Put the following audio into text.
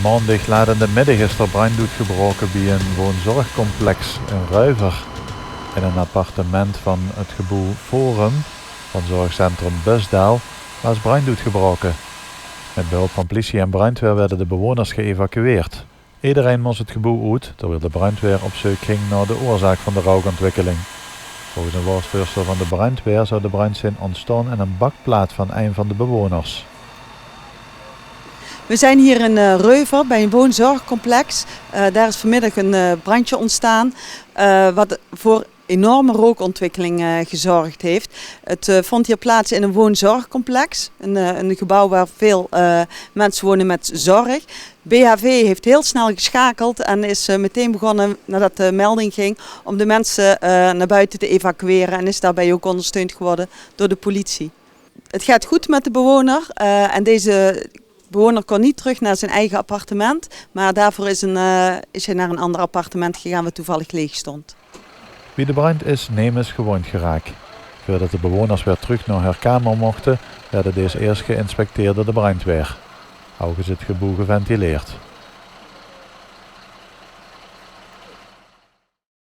Maandag laat in de middag is er brand uitgebroken bij een woonzorgcomplex in Ruiver. In een appartement van het gebouw Forum van zorgcentrum Busdaal was brand uitgebroken. Met behulp van politie en brandweer werden de bewoners geëvacueerd. Iedereen moest het gebouw uit, terwijl de brandweer op zoek ging naar de oorzaak van de rookontwikkeling. Volgens een woordvoerster van de brandweer zou de brand zijn ontstaan in een bakplaat van een van de bewoners. We zijn hier in Reuver bij een woonzorgcomplex. Daar is vanmiddag een brandje ontstaan wat voor enorme rookontwikkeling gezorgd heeft. Het vond hier plaats in een woonzorgcomplex. Een gebouw waar veel mensen wonen met zorg. BHV heeft heel snel geschakeld en is meteen begonnen, nadat de melding ging, om de mensen naar buiten te evacueren en is daarbij ook ondersteund geworden door de politie. Het gaat goed met de bewoner en deze bewoner kon niet terug naar zijn eigen appartement, maar daarvoor is hij naar een ander appartement gegaan wat toevallig leeg stond. Bij de brand is nemens gewond geraakt. Voordat de bewoners weer terug naar haar kamer mochten, werden deze eerst geïnspecteerd door de brandweer. Ook is het gebouw geventileerd.